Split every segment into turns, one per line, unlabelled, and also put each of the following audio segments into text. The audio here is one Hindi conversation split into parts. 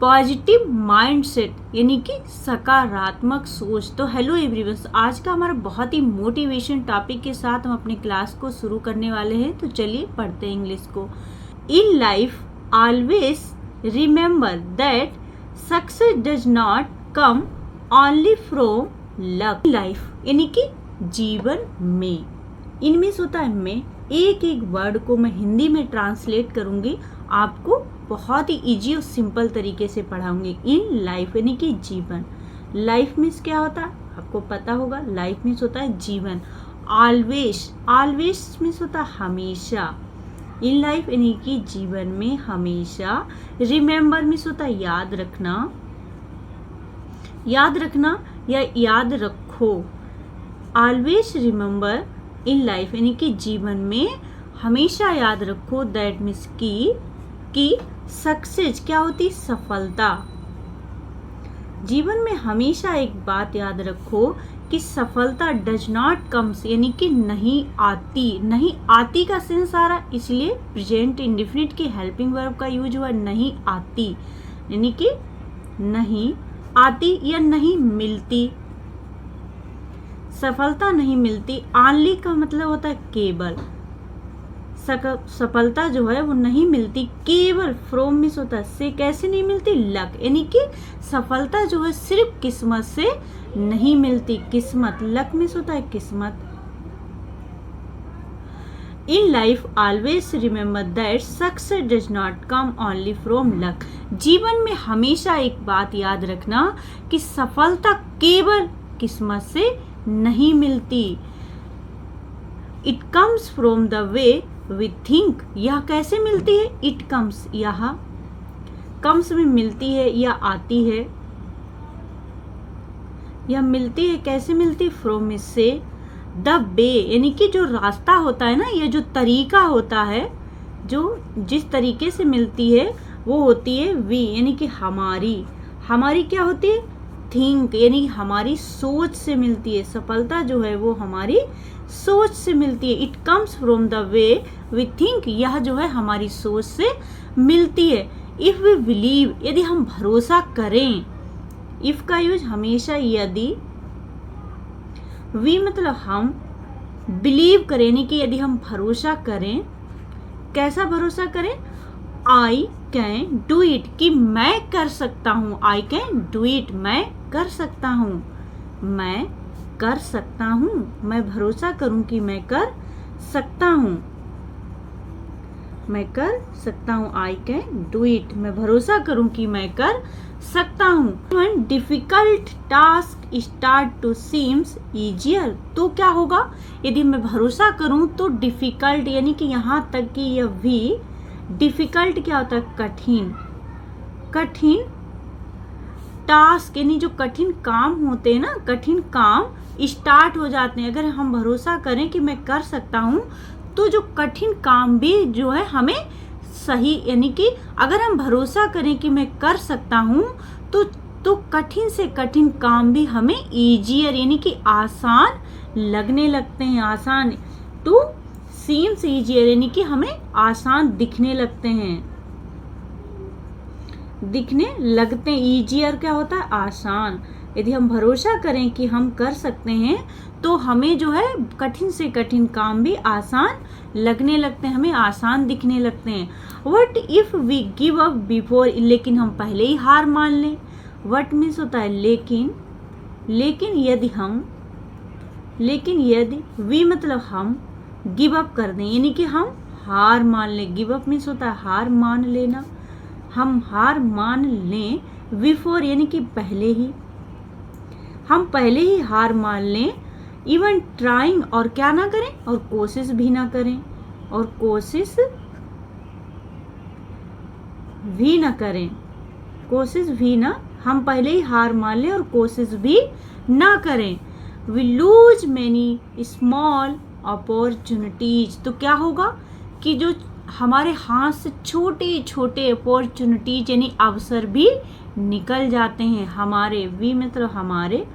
पॉजिटिव माइंडसेट यानी कि सकारात्मक सोच। तो हेलो एवरीवन, आज का हमारा बहुत ही मोटिवेशन टॉपिक के साथ हम अपने क्लास को शुरू करने वाले हैं। तो चलिए पढ़ते हैं इंग्लिश को। In life always remember that success does not come only from luck. Life यानी कि जीवन में, इनमें से होता है मैं एक एक वर्ड को मैं हिंदी में ट्रांसलेट करूंगी, आपको बहुत ही इजी और सिंपल तरीके से पढ़ाऊंगी। इन लाइफ यानी कि जीवन। लाइफ मीन्स क्या होता है आपको पता होगा, लाइफ मीन्स होता है जीवन। ऑलवेज, ऑलवेज मीन्स होता है हमेशा। इन लाइफ यानी कि जीवन में हमेशा। रिमेंबर मीन्स होता है याद रखना, याद रखना या याद रखो। ऑलवेज रिमेंबर इन लाइफ यानी कि जीवन में हमेशा याद रखो। दैट मीन्स कि सक्सेस क्या होती, सफलता। जीवन में हमेशा एक बात याद रखो कि सफलता डज नॉट कम्स यानी कि नहीं आती। नहीं आती का सेंस आ रहा, इसलिए प्रेजेंट इंडेफिनिट की हेल्पिंग वर्ब का यूज हुआ नहीं आती, यानी कि नहीं आती या नहीं मिलती। सफलता नहीं मिलती। ऑनली का मतलब होता है केवल। सफलता जो है वो नहीं मिलती केवल। फ्रॉम मिस होता है से, कैसे नहीं मिलती, लक यानी कि सफलता जो है सिर्फ किस्मत से नहीं मिलती। किस्मत, लक मिस होता है किस्मत। In life always remember that success does not come only from luck. जीवन में हमेशा एक बात याद रखना कि सफलता केवल किस्मत से नहीं मिलती। It comes from the way we think. यह कैसे मिलती है, इट कम्स, यह कम्स में मिलती है या आती है। यह मिलती है, कैसे मिलती, फ्रॉम इससे। द वे यानी कि जो रास्ता होता है ना, यह जो तरीका होता है, जो जिस तरीके से मिलती है वो होती है वी यानी कि हमारी। हमारी क्या होती है, थिंक यानी हमारी सोच से मिलती है। सफलता जो है वो हमारी सोच से मिलती है। It comes from the way we think, यह जो है हमारी सोच से मिलती है। इफ वी बिलीव, यदि हम भरोसा करें। इफ का यूज हमेशा यदि। वी मतलब हम, बिलीव करें यानी कि यदि हम भरोसा करें। कैसा भरोसा करें, आई कैन डू इट, कि मैं कर सकता हूँ। आई कैन डू इट, मैं कर सकता हूँ। मैं कर सकता हूँ, मैं भरोसा करूँ कि मैं कर सकता हूँ। मैं कर सकता हूँ, आई कैन डू इट, मैं भरोसा करूँ कि मैं कर सकता हूँ। When difficult task start to seems easier, तो क्या होगा, यदि मैं भरोसा करूँ तो डिफिकल्ट यानी कि यहाँ तक कि यह भी डिफिकल्ट क्या होता है, कठिन। कठिन टास्क यानी जो कठिन काम होते हैं ना, कठिन काम स्टार्ट हो जाते हैं। अगर हम भरोसा करें कि मैं कर सकता हूँ तो जो कठिन काम भी जो है हमें सही, यानी कि अगर हम भरोसा करें कि मैं कर सकता हूँ तो कठिन से कठिन काम भी हमें ईजियर यानी कि आसान लगने लगते हैं। आसान टू सीम्स ईजियर यानी कि हमें आसान दिखने लगते हैं, दिखने लगते हैं। ईजियर क्या होता है, आसान। यदि हम भरोसा करें कि हम कर सकते हैं तो हमें जो है कठिन से कठिन काम भी आसान लगने लगते हैं, हमें आसान दिखने लगते हैं। What if we give up before, लेकिन हम पहले ही हार मान लें। वट मीन्स होता है लेकिन। लेकिन यदि हम, लेकिन यदि, वी मतलब हम, गिव अप कर दें यानी कि हम हार मान लें। गिव अप मीन्स होता है हार मान लेना। हम हार मान लें, बिफोर यानी कि पहले ही, हम पहले ही हार मान लें। इवन ट्राइंग, और क्या ना करें, और कोशिश भी ना करें, और कोशिश भी ना करें, कोशिश भी ना, हम पहले ही हार मान लें और कोशिश भी ना करें। We lose many small opportunities, तो क्या होगा कि जो हमारे हाथ से छोटे छोटे अपॉर्चुनिटीज यानी अवसर भी निकल जाते हैं हमारे। वी मतलब हमारे।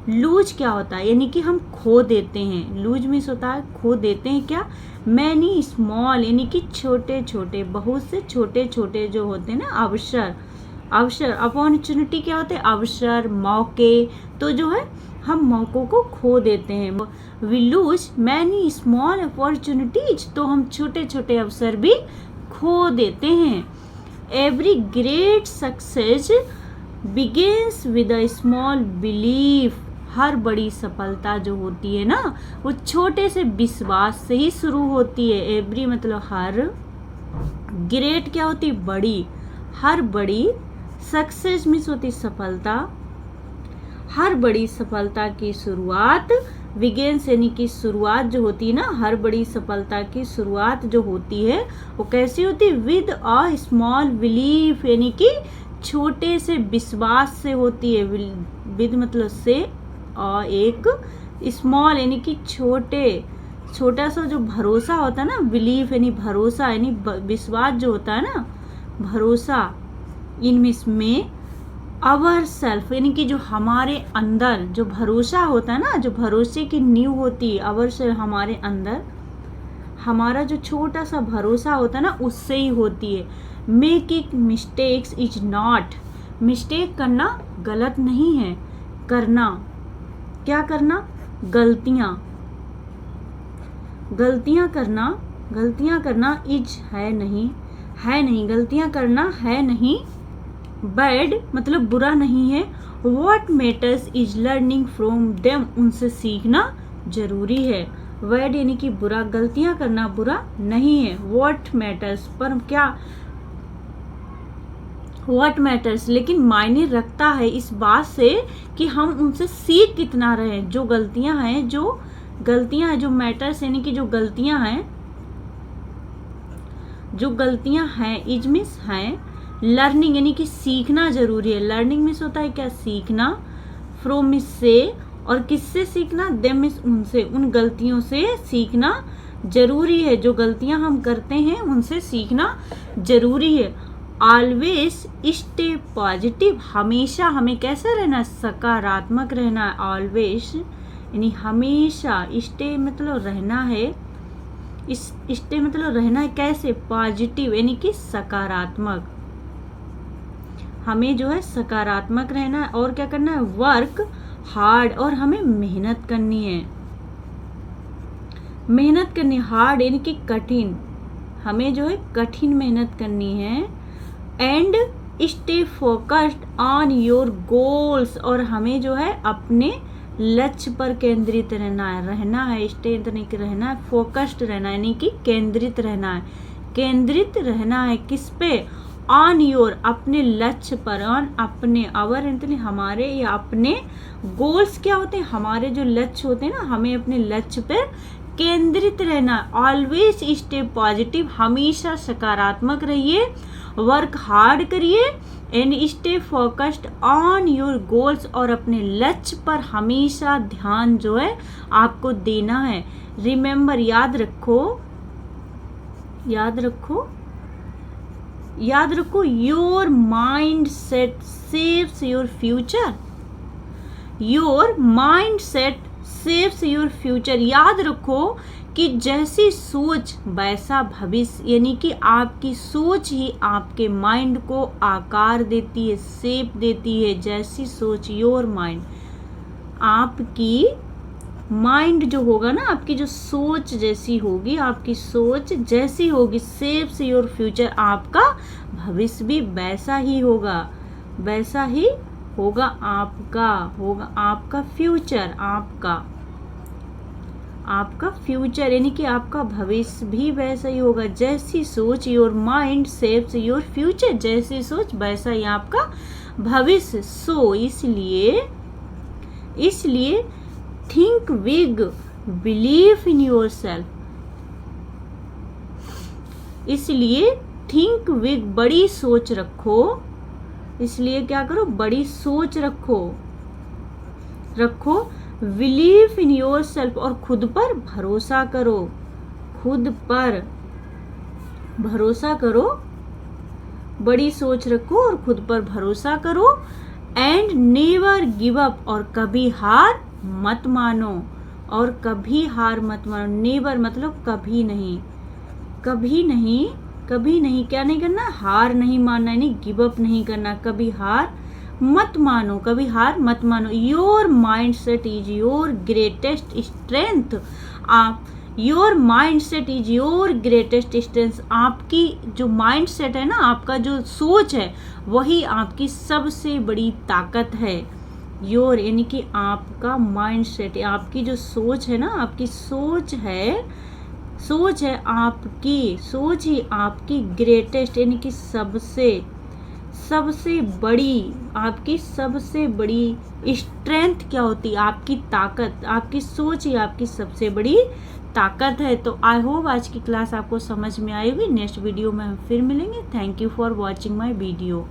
लूज क्या होता है, यानी कि हम खो देते हैं। लूज मीन्स होता है खो देते हैं। क्या, मैनी स्मॉल यानी कि छोटे छोटे, बहुत से छोटे छोटे जो होते हैं ना अवसर, अवसर, अपॉर्चुनिटी क्या होते हैं? अवसर, मौके। तो जो है हम मौकों को खो देते हैं। We lose many small opportunities, तो हम छोटे छोटे अवसर भी खो देते हैं। Every great success begins with a small belief, हर बड़ी सफलता जो होती है ना वो छोटे से विश्वास से ही शुरू होती है। एवरी मतलब हर, ग्रेट क्या होती है? बड़ी, हर बड़ी, सक्सेस मीन्स होती सफलता, हर बड़ी सफलता की शुरुआत, बिगिंस यानी कि शुरुआत जो होती है ना, हर बड़ी सफलता की शुरुआत जो होती है वो कैसी होती है? विद अ स्मॉल बिलीफ, यानी कि छोटे से विश्वास से होती है। विद मतलब से, और एक स्मॉल यानी कि छोटा सा जो भरोसा होता है ना, बिलीफ यानी भरोसा, यानी विश्वास जो होता है ना, भरोसा, इनमें आवर सेल्फ यानी कि जो हमारे अंदर जो भरोसा होता है ना, जो भरोसे की नींव होती है, आवर सेल्फ हमारे अंदर, हमारा जो छोटा सा भरोसा होता है ना उससे ही होती है। Making mistakes is not, mistake करना गलत नहीं है, करना, क्या करना? गलतियां करना इज है नहीं, गलतियां करना है नहीं, बैड मतलब बुरा नहीं है। What matters is learning from them, उनसे सीखना जरूरी है। बैड यानी कि बुरा, गलतियां करना बुरा नहीं है। व्हाट मैटर्स, पर क्या व्हाट मैटर्स लेकिन मायने रखता है इस बात से कि हम उनसे सीख कितना रहे हैं। जो गलतियां हैं, जो मैटर्स यानी कि जो गलतियां हैं इज मिस हैं, लर्निंग यानी कि सीखना जरूरी है। लर्निंग मिस होता है क्या? सीखना, फ्रॉम मिस से, और किससे सीखना? देम मिस उनसे, उन गलतियों से सीखना जरूरी है। जो गलतियां हम करते हैं उनसे सीखना जरूरी है। ऑलवेज स्टे पॉजिटिव, हमेशा हमें कैसा रहना? सकारात्मक रहना है। ऑलवेज यानी हमेशा, स्टे मतलब रहना है, स्टे मतलब रहना है कैसे? पॉजिटिव यानी कि सकारात्मक, हमें जो है सकारात्मक रहना है। और क्या करना है? वर्क हार्ड, और हमें मेहनत करनी है, हार्ड यानी कि कठिन, हमें जो है कठिन मेहनत करनी है। And stay focused on your goals, और हमें जो है अपने लक्ष्य पर केंद्रित रहना है, स्टे नहीं रहना है, फोकस्ड रहना है यानी कि केंद्रित रहना है। किस पे? ऑन योर, अपने लक्ष्य पर, ऑन अपने, आवर हमारे या अपने, गोल्स क्या होते हैं? हमारे जो लक्ष्य होते हैं ना, हमें अपने लक्ष्य पर केंद्रित रहना। ऑलवेज स्टे पॉजिटिव, हमेशा सकारात्मक रहिए, वर्क हार्ड करिए, and stay focused on your goals, और अपने लक्ष्य पर हमेशा ध्यान जो है आपको देना है। रिमेंबर, याद रखो, your mind set saves your future, your mind set saves your future. याद रखो कि जैसी सोच वैसा भविष्य, यानी कि आपकी सोच ही आपके माइंड को आकार देती है, शेप देती है। जैसी सोच, योर माइंड, आपकी माइंड जो होगा ना, आपकी जो सोच जैसी होगी, आपकी सोच जैसी होगी, शेप्स योर फ्यूचर, आपका भविष्य भी वैसा ही होगा, आपका फ्यूचर, आपका फ्यूचर यानी कि आपका भविष्य भी वैसा ही होगा। जैसी सोच, your mind shapes your future, जैसी सोच वैसा ही आपका भविष्य। सो इसलिए think big, believe in your self, इसलिए थिंक बिग, बड़ी सोच रखो। इसलिए क्या करो? बड़ी सोच रखो। बिलीव इन योर सेल्फ, और खुद पर भरोसा करो, बड़ी सोच रखो और खुद पर भरोसा करो। एंड नेवर गिव अप, और कभी हार मत मानो, नेवर मतलब कभी नहीं, कभी नहीं, क्या नहीं करना, हार नहीं मानना, यानी गिव अप नहीं करना, कभी हार मत मानो, कभी हार मत मानो। Your mind set is your greatest strength. आप, your mind set is your greatest strength, आपकी जो माइंड सेट है ना, आपका जो सोच है, वही आपकी सबसे बड़ी ताकत है। योर यानी कि आपका माइंड सेट, आपकी जो सोच है ना, आपकी सोच है आपकी सोच ही आपकी ग्रेटेस्ट यानी कि सबसे बड़ी, आपकी सबसे बड़ी स्ट्रेंथ क्या होती है, आपकी ताकत, आपकी सोच ही आपकी सबसे बड़ी ताकत है। तो आई होप आज की क्लास आपको समझ में आई होगी। नेक्स्ट वीडियो में हम फिर मिलेंगे। Thank you for watching my video.